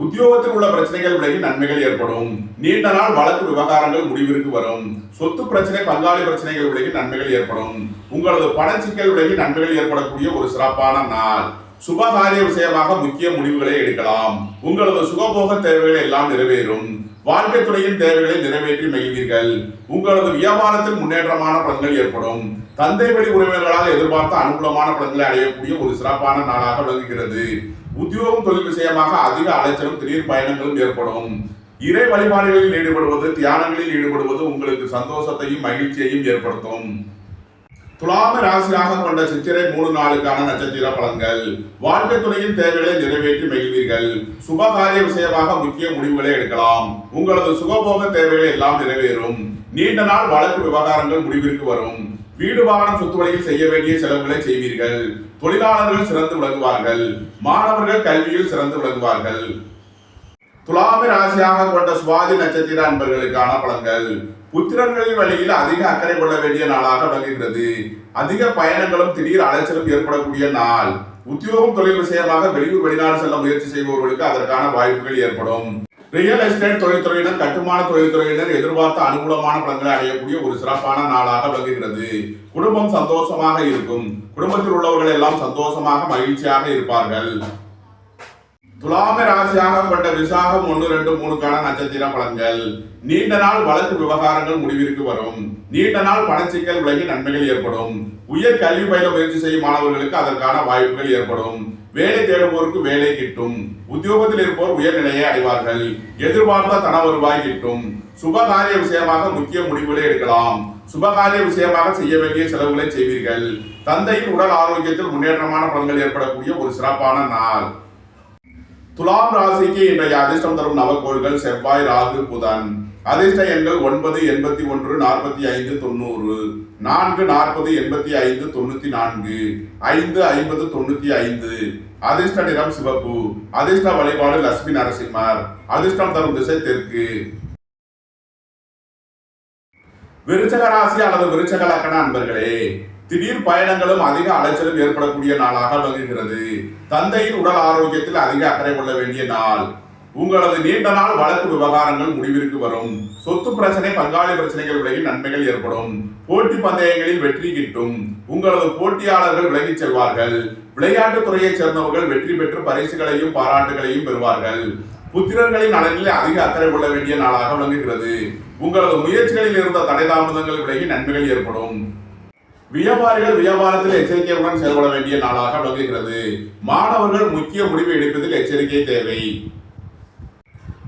உத்தியோகத்தில் உள்ள பிரச்சனைகள் விலகி நன்மைகள் ஏற்படும். நீண்ட நாள் வழக்கு விவகாரங்கள் முடிவிற்கு வரும். சொத்து பிரச்சனை, பங்காளி பிரச்சனைகள் விலகி நன்மைகள் ஏற்படும். உங்களது பணச்சிக்கல் விலகி நன்மைகள் ஏற்படக்கூடிய ஒரு சிறப்பான நாள். சுபகாரிய விஷயமாக முக்கிய முடிவுகளை எடுக்கலாம். உங்களது சுகபோக தேவைகள் எல்லாம் நிறைவேறும். வாழ்க்கை துறையின் தேவைகளை நிறைவேற்றி மகிழ்வீர்கள். உங்களது வியாபாரத்தில் முன்னேற்றமான பலன்கள் ஏற்படும். தந்தை வழி உறவினர்களால் எதிர்பார்த்த அனுகூலமான பலன்களை அடையக்கூடிய ஒரு சிறப்பான நாளாக விளங்குகிறது. உத்தியோகம், தொழில் விஷயமாக அதிக அலைச்சலும் திடீர் பயணங்களும் ஏற்படும். இறை வழிபாடுகளில் ஈடுபடுவது, தியானங்களில் ஈடுபடுவது உங்களுக்கு சந்தோஷத்தையும் மகிழ்ச்சியையும் ஏற்படுத்தும். துலாம ராசியாக கொண்ட சித்திரை 3 நாளுக்கான நட்சத்திர பலன்கள். வாழ்க்கை துறையின் தேவைகளை நிறைவேற்றி மகிழ்வீர்கள். சுபகாரிய விஷயமாக முக்கிய முடிவுகளை எடுக்கலாம். உங்களது சுகபோக தேவைகள் எல்லாம் நிறைவேறும். நீண்ட நாள் வழக்கு விவகாரங்கள் முடிவிற்கு வரும். வீடு வாகனம் சொத்து வழியில் செய்ய வேண்டிய செலவுகளை செய்வீர்கள். தொழிலாளர்கள் சிறந்து விளங்குவார்கள். மாணவர்கள் கல்வியில் சிறந்து விளங்குவார்கள். துலாம ராசியாக கொண்ட சுவாதி நட்சத்திர அன்பர்களுக்கான பலன்கள். புத்திரர்களின் வழியில் அதிக அக்கறை கொள்ள வேண்டிய நாளாக விளங்குகிறது. அதிக பயணங்களும் திடீர் அலைச்சலும் ஏற்படக்கூடிய நாள். உத்தியோகம், தொழில் விஷயமாக வெளியூர் வெளிநாடு செல்ல முயற்சி செய்பவர்களுக்கு அதற்கான வாய்ப்புகள் ஏற்படும். ரியல் எஸ்டேட் தொழில்துறையினர், கட்டுமான தொழில்துறையினர் எதிர்பார்த்த அனுகூலமான பலன்களை அடையக்கூடிய ஒரு சிறப்பான நாளாக விளங்குகிறது. குடும்பம் சந்தோஷமாக இருக்கும். குடும்பத்தில் உள்ளவர்கள் எல்லாம் சந்தோஷமாக மகிழ்ச்சியாக இருப்பார்கள். துலாம ராசியாக கொண்ட விசாகம் 1, 2, 3க்கான நட்சத்திர பலன்கள். நீண்ட நாள் வழக்கு விவகாரங்கள் முடிவிற்கு வரும். நீண்ட நாள் பணச்சிக்கல் விலகி நன்மைகள் ஏற்படும். உயர் கல்வி பயில முயற்சி செய்யும் மாணவர்களுக்கு அதற்கான வாய்ப்புகள் ஏற்படும். வேலை தேடுவோருக்கு வேலை கிட்டும். உத்தியோகத்தில் இருப்போர் உயர்நிலையை அடைவார்கள். எதிர்பார்த்த தன வருவாய் கிட்டும். சுபகாரிய விஷயமாக முக்கிய முடிவுகளை எடுக்கலாம். சுபகாரிய விஷயமாக செய்ய வேண்டிய செலவுகளை செய்வீர்கள். தந்தையின் உடல் ஆரோக்கியத்தில் முன்னேற்றமான பலன்கள் ஏற்படக்கூடிய ஒரு சிறப்பான நாள். துலாம் ராசிக்கு இன்றைய அதிர்ஷ்டம் தரும் நவக்கோள்கள் செவ்வாய், ராகு, புதன். அதிர்ஷ்ட எண்கள் 9, 81, 45, 90, 4, 40, 85, 94, 5, 50, 95. அதிர்ஷ்ட நிறம் சிவப்பு. அதிர்ஷ்ட வழிபாடு லட்சுமி நரசிம்மர். அதிர்ஷ்டம் தரும் திசை தெற்கு. விருச்சக ராசி அல்லது விருச்சக லக்ன அன்பர்களே, திடீர் பயணங்களும் அதிக அலைச்சலும் ஏற்படக்கூடிய நாளாக விளங்குகிறது. தந்தையின் உடல் ஆரோக்கியத்தில் அதிக அக்கறை கொள்ள வேண்டிய நாள். உங்களது நீண்ட நாள் வழக்கு விவகாரங்கள் முடிவிற்கு வரும். சொத்து பிரச்சனை, பங்காளி பிரச்சனைகள் விலகி நன்மைகள் ஏற்படும். போட்டி பந்தயங்களில் வெற்றி கிட்டும். உங்களது போட்டியாளர்கள் விலகிச் செல்வார்கள். விளையாட்டுத் துறையைச் சேர்ந்தவர்கள் வெற்றி பெற்று பரிசுகளையும் பாராட்டுகளையும் பெறுவார்கள். புத்திரர்களின் நலனில் அதிக அக்கறை கொள்ள வேண்டிய நாளாக விளங்குகிறது. உங்களது முயற்சிகளில் இருந்த தடை தாமதங்கள் விலகி நன்மைகள் ஏற்படும். வியாபாரிகள் வியாபாரத்தில் எச்சரிக்கையுடன் செயல்பட வேண்டிய நாளாக விளங்குகிறது. மாணவர்கள் முக்கிய முடிவு எடுப்பதில் எச்சரிக்கை தேவை.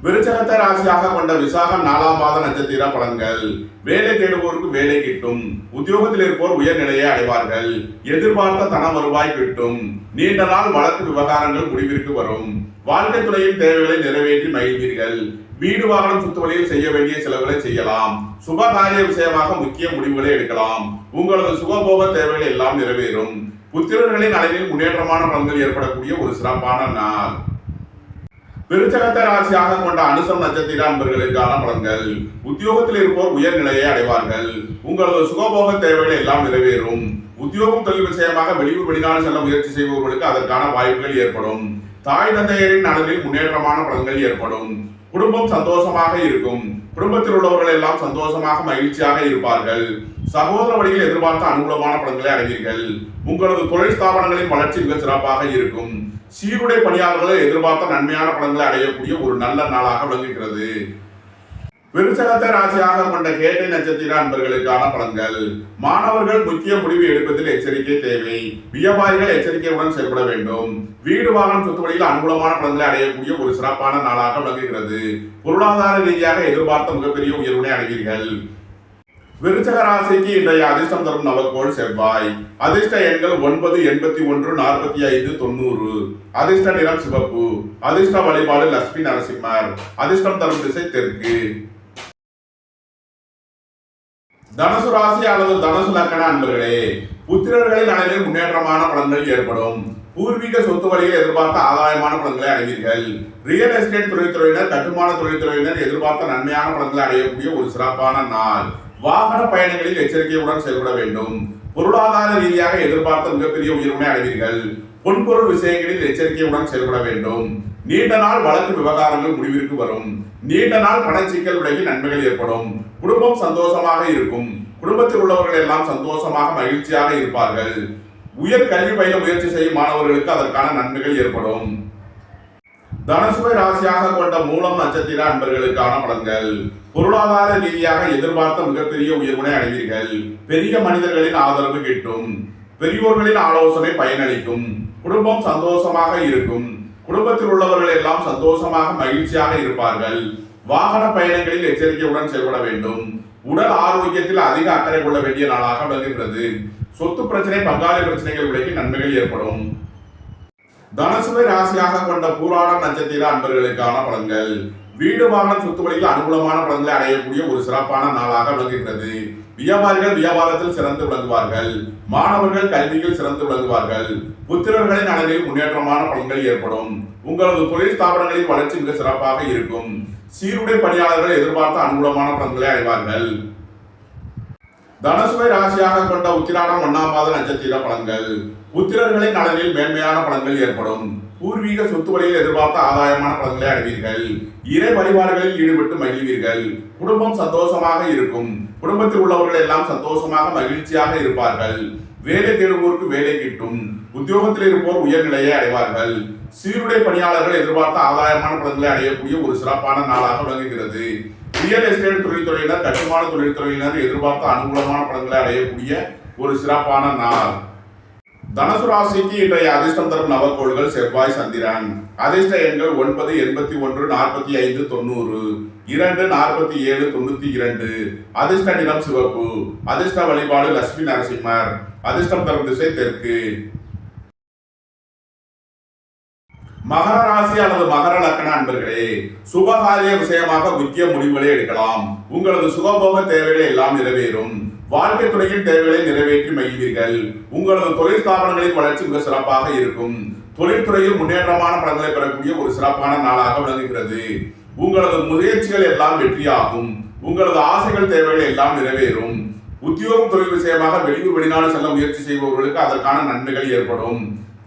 விருச்சகத்தை ராசியாக கொண்ட விசாகம் 4ஆம் பாத நட்சத்திர பலன்கள். வேலை தேடுவோருக்கு வேலை கிட்டும். உத்தியோகத்தில் இருப்போர் உயர்நிலையை அடைவார்கள். எதிர்பார்த்த தன வருவாய் கிட்டும். நீண்ட நாள் வழக்கு விவகாரங்கள் முடிவிற்கு வரும். வாழ்க்கை துறையின் தேவைகளை நிறைவேற்றி மகிழ்வீர்கள். வீடு வாகனம் சுத்துவழியில் செய்ய வேண்டிய செலவுகளை செய்யலாம். சுபகாரிய விஷயமாக முக்கிய முடிவுகளை எடுக்கலாம். உங்களது சுகபோக தேவைகள் எல்லாம் நிறைவேறும். புத்திரர்களின் அளவில் முன்னேற்றமான பலன்கள் ஏற்படக்கூடிய ஒரு சிறப்பான நாள். விருச்சகத்தை ராசியாக கொண்ட அனுசம் நட்சத்திர அன்பர்களுக்கான பலன்கள். உத்தியோகத்தில் இருப்போர் உயர்நிலையை அடைவார்கள். உங்களது சுகபோக தேவைகள் எல்லாம் நிறைவேறும். உத்தியோகம் தொழில் விஷயமாக வெளியூர் வெளிநாடு செல்ல முயற்சி செய்பவர்களுக்கு அதற்கான வாய்ப்புகள் ஏற்படும். தாய் தந்தையரின் நலனில் முன்னேற்றமான பலன்கள் ஏற்படும். குடும்பம் சந்தோஷமாக இருக்கும். குடும்பத்தில் உள்ளவர்கள் எல்லாம் சந்தோஷமாக மகிழ்ச்சியாக இருப்பார்கள். சகோதர வழியில் எதிர்பார்த்த அனுகூலமான பலன்களை அடைவீர்கள். உங்களது தொழில் ஸ்தாபனங்களின் வளர்ச்சி மிக சிறப்பாக இருக்கும். சீருடை பணியாளர்களை எதிர்பார்த்த நன்மையான பலன்களை அடையக்கூடிய ஒரு நல்ல நாளாக விளங்குகிறது. விருச்சகத்தை ராசியாக கொண்ட கேட்டை நட்சத்திர அன்பர்களுக்கான பலன்கள். மாணவர்கள் முக்கிய முடிவு எடுப்பதில் எச்சரிக்கை தேவை. வியாபாரிகள் எச்சரிக்கையுடன் செயல்பட வேண்டும். வீடு வாகனம் சொத்துவழியில் அனுகூலமான பலன்களை அடையக்கூடிய ஒரு சிறப்பான நாளாக விளங்குகிறது. பொருளாதார ரீதியாக எதிர்பார்த்த மிகப்பெரிய உயர்வினை அடைவீர்கள். விருச்சக ராசிக்கு இன்றைய அதிர்ஷ்டம் தரும் நவக்கோள் செவ்வாய். அதிர்ஷ்ட எண்கள் 9, 81, 45, 90. அதிர்ஷ்ட நிறம் சிவப்பு. அதிர்ஷ்ட வழிபாடு லட்சுமி நரசிம்மர். அதிர்ஷ்டம் தரும் திசை தெற்கு. தனுசு ராசி அல்லது தனுசு லக்கண அன்பர்களே, புத்திரர்களின் நலனில் முன்னேற்றமான பலன்கள் ஏற்படும். பூர்வீக சொத்து வழியில் எதிர்பார்த்த ஆதாயமான பலன்களை அடைவீர்கள். ரியல் எஸ்டேட் தொழில்துறையினர், கட்டுமான தொழில்துறையினர் எதிர்பார்த்த நன்மையான பலன்களை அடையக்கூடிய ஒரு சிறப்பான நாள். வாகன பயணங்களில் எச்சரிக்கையுடன் செயல்பட வேண்டும். பொருளாதார ரீதியாக எதிர்பார்த்த மிகப்பெரிய உயர்வினை அடைவீர்கள். பொன்பொருள் விஷயங்களில் எச்சரிக்கையுடன் செயல்பட வேண்டும். நீண்ட நாள் வழக்கு விவகாரங்கள் முடிவிற்கு வரும். நீண்ட நாள் பணச்சிக்கல் விலகி நன்மைகள் ஏற்படும். குடும்பம் சந்தோஷமாக இருக்கும். குடும்பத்தில் உள்ளவர்கள் எல்லாம் சந்தோஷமாக மகிழ்ச்சியாக இருப்பார்கள். உயர் கல்வி பயில முயற்சி செய்யும் மாணவர்களுக்கு அதற்கான நன்மைகள் ஏற்படும். தனுசுவை ராசியாக கொண்ட மூலம் நட்சத்திர அன்பர்களுக்கான பலன்கள். பொருளாதார ரீதியாக எதிர்பார்த்த மிகப்பெரிய உயர்வினை அடைவீர்கள். பெரிய மனிதர்களின் ஆதரவு கிட்டும். பெரியோர்களின் ஆலோசனை பயனளிக்கும். குடும்பம் சந்தோஷமாக இருக்கும். குடும்பத்தில் உள்ளவர்கள் எல்லாம் சந்தோஷமாக மகிழ்ச்சியாக இருப்பார்கள். வாகன பயணங்களில் எச்சரிக்கையுடன் செயல்பட வேண்டும். உடல் ஆரோக்கியத்தில் அதிக அக்கறை கொள்ள வேண்டிய நாளாக விளங்குகிறது. சொத்து பிரச்சனை, பங்காளி பிரச்சனைகள் விலகி நன்மைகள் ஏற்படும். தனுசுவை ராசியாக கொண்ட பூராடம் நட்சத்திர அன்பர்களுக்கான பலன்கள். வீடு வாகனம் சொத்து வழியில் அனுகூலமான பலன்களை அடையக்கூடிய ஒரு சிறப்பான நாளாக விளங்குகிறது. வியாபாரிகள் வியாபாரத்தில் சிறந்து விளங்குவார்கள். மாணவர்கள் கல்வியில் சிறந்து விளங்குவார்கள். புத்திரர்களின் நலனில் முன்னேற்றமான பலன்கள் ஏற்படும். உங்களது தொழில் ஸ்தாபனங்களின் வளர்ச்சி மிக சிறப்பாக இருக்கும். சீருடை பணியாளர்கள் எதிர்பார்த்த அனுகூலமான பலன்களை அடைவார்கள். தனுசுவை ராசியாக கொண்ட உத்திராடம் 1ஆம் பாத நட்சத்திர பலன்கள். புத்திரர்களின் நலனில் மேன்மையான பலன்கள் ஏற்படும். பூர்வீக சொத்து வழியில் எதிர்பார்த்த ஆதாயமான பலன்களை அடைவீர்கள். இறை வழிபாடுகளில் ஈடுபட்டு மகிழ்வீர்கள். குடும்பம் சந்தோஷமாக இருக்கும். குடும்பத்தில் உள்ளவர்கள் எல்லாம் சந்தோஷமாக மகிழ்ச்சியாக இருப்பார்கள். வேலை தேடுவோருக்கு வேலை கிட்டும். உத்தியோகத்தில் இருப்போர் உயர்நிலையை அடைவார்கள். சீருடை பணியாளர்கள் எதிர்பார்த்த ஆதாயமான பலன்களை அடையக்கூடிய ஒரு சிறப்பான நாளாக விளங்குகிறது. ரியல் எஸ்டேட் தொழில்துறையினர், கட்டுமான தொழில்துறையினர் எதிர்பார்த்த அனுகூலமான பலன்களை அடையக்கூடிய ஒரு சிறப்பான நாள். தனுசு ராசிக்கு இன்றைய அதிர்ஷ்டம் தரும் நவக்கோள்கள் செவ்வாய், சந்திரன். அதிர்ஷ்ட எண்கள் 9, 81, 45, 90. 2, 47, 92. அதிர்ஷ்ட நிறம் சிவப்பு. அதிர்ஷ்ட வழிபாடு லட்சுமி நரசிம்மர். அதிர்ஷ்டம் தரும் திசை தெற்கு. மகர ராசி அல்லது மகர லக்கண அன்பர்களே, சுபகாரிய விஷயமாக முக்கிய முடிவுகளை எடுக்கலாம். உங்களது சுகபோக தேவைகளை எல்லாம் நிறைவேறும். வாழ்க்கை துறையின் தேவைகளை நிறைவேற்றி மகிழ்வீர்கள். உங்களது தொழில் ஸ்தாபனங்களின் வளர்ச்சி மிக சிறப்பாக இருக்கும். தொழில்துறையில் முன்னேற்றமான பலன்களை பெறக்கூடிய ஒரு சிறப்பான நாளாக விளங்குகிறது. உங்களது முயற்சிகள் எல்லாம் வெற்றியாகும். உங்களது ஆசைகள் தேவைகள் எல்லாம் நிறைவேறும். உத்தியோகம் தொழில் விஷயமாக வெளியூர் வெளிநாடு செல்ல முயற்சி செய்பவர்களுக்கு அதற்கான நன்மைகள் ஏற்படும்.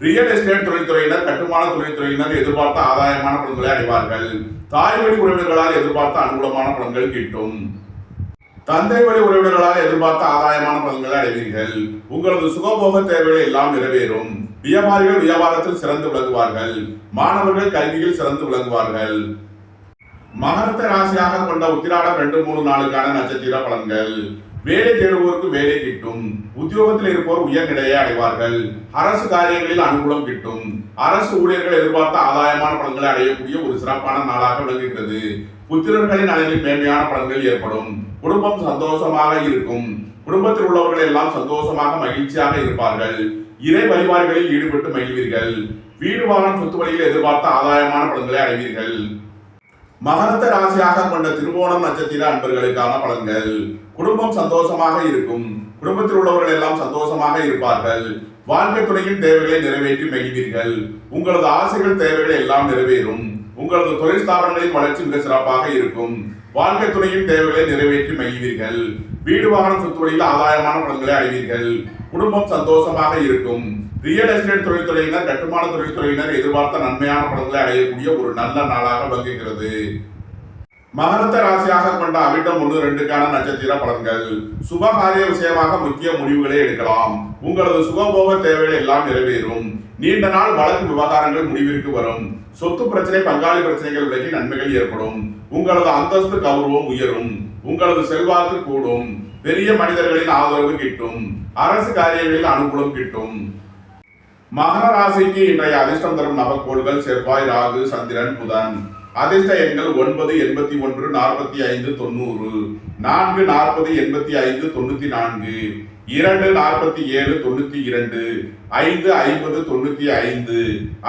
ரியல் எஸ்டேட் தொழில்துறையினர், கட்டுமான தொழில்துறையினர் எதிர்பார்த்த ஆதாயமான பலன்களை அடைவார்கள். தாய் வழி உறவினர்களால் எதிர்பார்த்த அனுகூலமான பலன்கள் கிட்டும். தந்தை வழி உறவினர்களால் எதிர்பார்த்த ஆதாயமான பலன்களை அடைவீர்கள். உங்களது சுகபோக தேவைகள் எல்லாம் நிறைவேறும். வியாபாரிகள் வியாபாரத்தில் சிறந்து விளங்குவார்கள். மாணவர்கள் கல்வியில் சிறந்து விளங்குவார்கள். மகரத்தை ராசியாக கொண்ட உத்திராடம் 2, 3 நாளுக்கான நட்சத்திர பலன்கள். வேலை தேடுவோருக்கு வேலை கிட்டும். உத்தியோகத்தில் இருப்போர் உயர்நிலையை அடைவார்கள். அரசு காரியங்களில் அனுகூலம் கிட்டும். அரசு ஊழியர்கள் எதிர்பார்த்த ஆதாயமான பலன்களை அடையக்கூடிய ஒரு சிறப்பான நாளாக விளங்குகிறது. புத்திரர்களின் நலனில் மேன்மையான பலன்கள் ஏற்படும். குடும்பம் சந்தோஷமாக இருக்கும். குடும்பத்தில் உள்ளவர்கள் எல்லாம் சந்தோஷமாக மகிழ்ச்சியாக இருப்பார்கள். இறை வழிபாடுகளில் ஈடுபட்டு மகிழ்வீர்கள். வீடு வாகனம் சொத்து வழியில் எதிர்பார்த்த ஆதாயமான பலன்களை அடைவீர்கள். மகரத்த ராசியாக கொண்ட திருவோணம் நட்சத்திர அன்பர்களுக்கான பலன்கள். குடும்பம் சந்தோஷமாக இருக்கும். குடும்பத்தில் உள்ளவர்கள் எல்லாம் சந்தோஷமாக இருப்பார்கள். வாழ்க்கை துணையின் தேவைகளை நிறைவேற்றி மகிழ்வீர்கள். உங்களது ஆசைகள் தேவைகள் எல்லாம் நிறைவேறும். உங்களது தொழில் ஸ்தாபனங்களின் வளர்ச்சி மிக சிறப்பாக இருக்கும். வாழ்க்கை துணையின் தேவைகளை நிறைவேற்றி மகிழ்வீர்கள். வீடு வாகனம் சொத்து வழியில் ஆதாயமான பலன்களை அடைவீர்கள். குடும்பம் சந்தோஷமாக இருக்கும். ரியல் எஸ்டேட் தொழில்துறையினர், கட்டுமான தொழில்துறையினர் எதிர்பார்த்த நன்மையான பலன்களை அடையக்கூடிய ஒரு நல்ல நாளாக விளங்குகிறது. மகரத்த ராசியாக கொண்ட அவிட்டம் 1-2க்கான நட்சத்திர பலன்கள். சுபகாரிய விஷயமாக முக்கிய முடிவுகளை எடுக்கலாம். உங்களது சுகபோக தேவைகள் எல்லாம் நிறைவேறும். நீண்ட நாள் வழக்கு விவகாரங்கள் முடிவிற்கு வரும். சொத்து பிரச்சனை, பங்காளி பிரச்சனைகள் விலகி நன்மைகள் ஏற்படும். உங்களது அந்தஸ்து கௌரவம் உயரும். உங்களது செல்வாக்கு கூடும். பெரிய மனிதர்களின் ஆதரவு கிட்டும். அரசு காரியங்களில் அனுகூலம் கிட்டும். மகர ராசிக்கு இன்றைய அதிர்ஷ்டம் தரும் நவக்கோள்கள் செவ்வாய், ராகு, சந்திரன், புதன். அதிர்ஷ்ட எண்கள் 9, 81, 45, 90, 4, 40, 85, 94, 2, 47, 92, 5, 50, 95.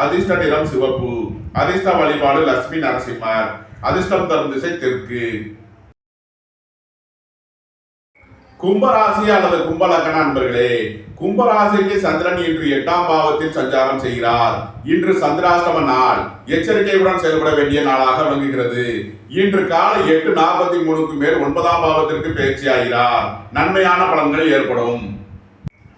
அதிர்ஷ்ட நிறம் சிவப்பு. அதிர்ஷ்ட வழிபாடு லட்சுமி நரசிம்மர். அதிர்ஷ்டம் தரும் திசை தெற்கு. கும்பராசி அல்லது கும்பலக்கண அன்பர்களே, கும்பராசிக்கு சந்திரன் இன்று 8ஆம் பாவத்தில் சஞ்சாரம் செய்கிறார். இன்று சந்திராஷ்டம நாள். எச்சரிக்கையுடன் செயல்பட வேண்டிய நாளாக விளங்குகிறது. இன்று காலை 8:43க்கு மேல் 9ஆம் பாவத்திற்கு பயிற்சியாகிறார். நன்மையான பலன்கள் ஏற்படும்.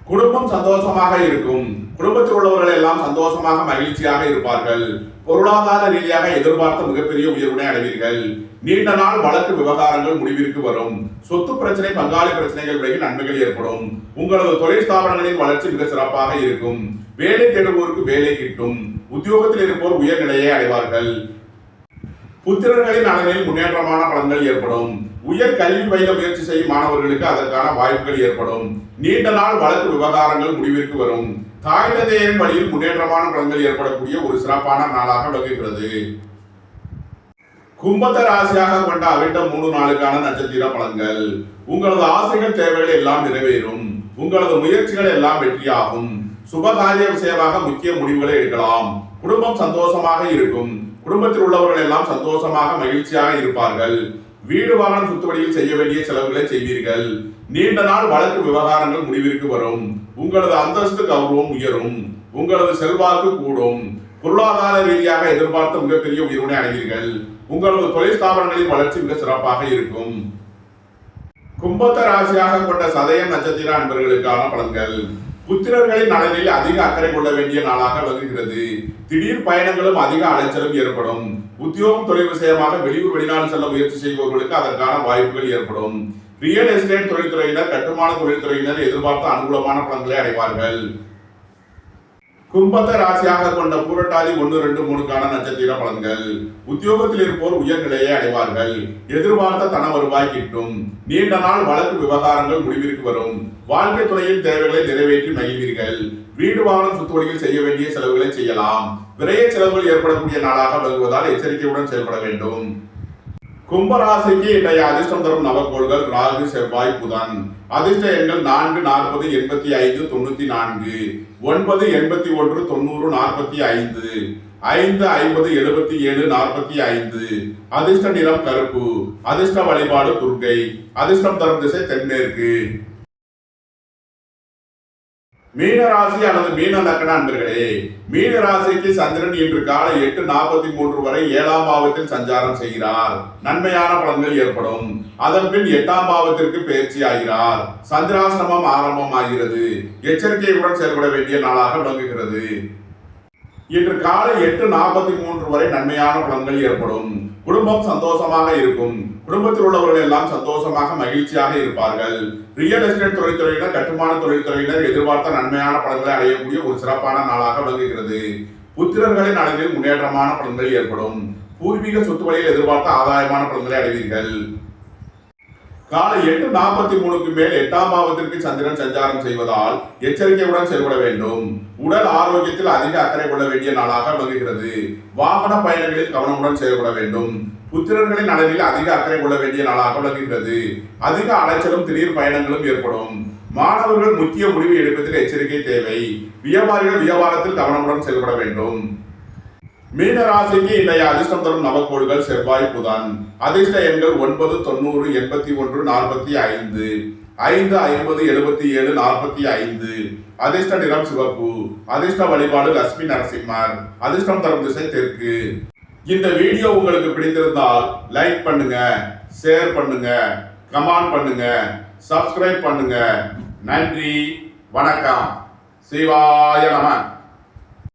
குடும்பம் சந்தோஷமாக இருக்கும். குடும்பத்தில் உள்ளவர்கள் எல்லாம் சந்தோஷமாக மகிழ்ச்சியாக இருப்பார்கள். பொருளாதார ரீதியாக எதிர்பார்த்த மிகப்பெரிய உயர்வினை அடைவீர்கள். நீண்ட நாள் வழக்கு விவகாரங்கள் முடிவிற்கு வரும். சொத்து பிரச்சனை, பங்காளி பிரச்சனைகள் விலகி நன்மைகள் ஏற்படும். உங்களது தொழில் ஸ்தாபனங்களின் வளர்ச்சி மிக சிறப்பாக இருக்கும். வேலை தேடுவோருக்கு வேலை கிட்டும். உத்தியோகத்தில் இருப்போர் உயர்நிலையை அடைவார்கள். புத்திரர்களின் நலனில் முன்னேற்றமான பலன்கள் ஏற்படும். உயர் கல்வி பயில முயற்சி செய்யும் மாணவர்களுக்கு அதற்கான வாய்ப்புகள் ஏற்படும். நீண்ட நாள் வழக்கு விவகாரங்கள் முடிவிற்கு வரும். தாய் தந்தையரின் வழியில் முன்னேற்றமான பலன்கள் ஏற்படக்கூடிய ஒரு சிறப்பான நாளாக விளங்குகிறது. கும்பத்த ராசியாக கொண்ட அவிட்டம் 3-4க்கான நட்சத்திர பலன்கள். உங்களது ஆசைகள் தேவைகள் எல்லாம் நிறைவேறும். உங்களது முயற்சிகள் எல்லாம் வெற்றியாகும். சுபகாரிய விஷயமாக முக்கிய முடிவுகளை எடுக்கலாம். குடும்பம் சந்தோஷமாக இருக்கும். குடும்பத்தில் உள்ளவர்கள் எல்லாம் சந்தோஷமாக மகிழ்ச்சியாக இருப்பார்கள். வீடு வாகனம் சுத்துவடியில் செய்ய வேண்டிய செலவுகளை செய்வீர்கள். நீண்ட நாள் வழக்கு விவகாரங்கள் முடிவிற்கு வரும். உங்களது அந்தஸ்து கௌரவம் உயரும். உங்களது செல்வாக்கு கூடும். பொருளாதார ரீதியாக எதிர்பார்த்த மிகப்பெரிய உயர்வினை அடைவீர்கள். உங்களது தொழில் ஸ்தாபனங்களின் வளர்ச்சி மிக சிறப்பாக இருக்கும். கும்பத்த ராசியாக கொண்ட சதயம் நட்சத்திர அன்பர்களுக்கான பலன்கள். புத்திரர்களின் நலனில் அதிக அக்கறை கொள்ள வேண்டிய நாளாக விளங்குகிறது. திடீர் பயணங்களும் அதிக அலைச்சலும் ஏற்படும். உத்தியோகம் தொழில் விஷயமாக வெளியூர் வெளிநாடு செல்ல முயற்சி செய்பவர்களுக்கு அதற்கான வாய்ப்புகள் ஏற்படும். ரியல் எஸ்டேட் தொழில்துறையினர், கட்டுமான தொழில்துறையினர் எதிர்பார்த்த அனுகூலமான பலன்களை அடைவார்கள். கும்பத்த ராசியாக கொண்ட பூரட்டாதி 1-2-3க்கான நட்சத்திர பலன்கள். உத்தியோகத்தில் இருப்போர் உயர்நிலையை அடைவார்கள். எதிர்பார்த்த தன வருவாய் கிட்டும். நீண்ட நாள் வழக்கு விவகாரங்கள் முடிவிற்கு வரும். வாழ்க்கை துணையின் தேவைகளை நிறைவேற்றி மகிழ்வீர்கள். வீடு வாகனம் சுத்துவழியில் செய்ய வேண்டிய செலவுகளை செய்யலாம். விரைய செலவுகள் ஏற்படக்கூடிய நாளாக விளங்குவதால் எச்சரிக்கையுடன் செயல்பட வேண்டும். கும்பராசிக்கு இன்றைய அதிர்ஷ்டம் தரும் நவக்கோள்கள் ராகு, செவ்வாய், புதன். அதிர்ஷ்ட எண்கள் 4, 40, 85, 94, 9, 81, 90, 45, 5, 50, 77, 45. அதிர்ஷ்ட நிறம் கருப்பு. அதிர்ஷ்ட வழிபாடு துர்க்கை. அதிர்ஷ்டம் தரும் திசை தென்மேற்கு. மீன ராசி அல்லது மீன லக்ன அன்பர்களே, மீன ராசிக்கு சந்திரன் இன்று காலை 8:43 வரை 7ஆம் பாவத்தில் சஞ்சாரம் செய்கிறார். நன்மையான பலன்கள் ஏற்படும். அதன் பின் 8ஆம் பாவத்திற்கு பயிற்சி ஆகிறார். சந்திராசிரமம் ஆரம்பம் ஆகிறது. எச்சரிக்கையுடன் செயல்பட வேண்டிய நாளாக விளங்குகிறது. இன்று காலை 8:43 வரை நன்மையான பலன்கள் ஏற்படும். குடும்பம் சந்தோஷமாக இருக்கும். குடும்பத்தில் உள்ளவர்கள் எல்லாம் சந்தோஷமாக மகிழ்ச்சியாக இருப்பார்கள். ரியல் எஸ்டேட் தொழில்துறையினர், கட்டுமான தொழில்துறையினர் எதிர்பார்த்த நன்மையான பலன்களை அடையக்கூடிய ஒரு சிறப்பான நாளாக விளங்குகிறது. புத்திரர்களின் அளவில் முன்னேற்றமான பலன்கள் ஏற்படும். பூர்வீக சொத்து வழியில் எதிர்பார்த்த ஆதாயமான பலன்களை அடைவீர்கள். காலை 8:43க்கு மேல் 8ஆம் பாவத்திற்கு சந்திரன் சஞ்சாரம் செய்வதால் எச்சரிக்கையுடன் செயல்பட வேண்டும். உடல் ஆரோக்கியத்தில் அதிக அக்கறை கொள்ள வேண்டிய நாளாக விளங்குகிறது. வாகன பயணங்களில் கவனமுடன் செயல்பட வேண்டும். புத்திரர்களின் நலனில் அதிக அக்கறை கொள்ள வேண்டிய நாளாக விளங்குகிறது. அதிக அலைச்சலும் திடீர் பயணங்களும் ஏற்படும். மாணவர்கள் முக்கிய முடிவு எடுப்பதில் எச்சரிக்கை தேவை. வியாபாரிகள் வியாபாரத்தில் கவனமுடன் செயல்பட வேண்டும். மீன ராசிக்கு இன்றைய அதிர்ஷ்டம் தரும் நவக்கோள்கள் செவ்வாய், புதன். அதிர்ஷ்ட எண்கள் 9, 90, 81, 45, 5, 50, 77, 45. அதிர்ஷ்ட நிறம் சிவப்பு. அதிர்ஷ்ட வழிபாடு லட்சுமி நரசிம்மர். அதிர்ஷ்டம் தரும் திசை தெற்கு. இந்த வீடியோ உங்களுக்கு பிடித்திருந்தால் லைக் பண்ணுங்க, ஷேர் பண்ணுங்க, கமெண்ட் பண்ணுங்க, சப்ஸ்கிரைப் பண்ணுங்க. நன்றி, வணக்கம். சிவாய நம.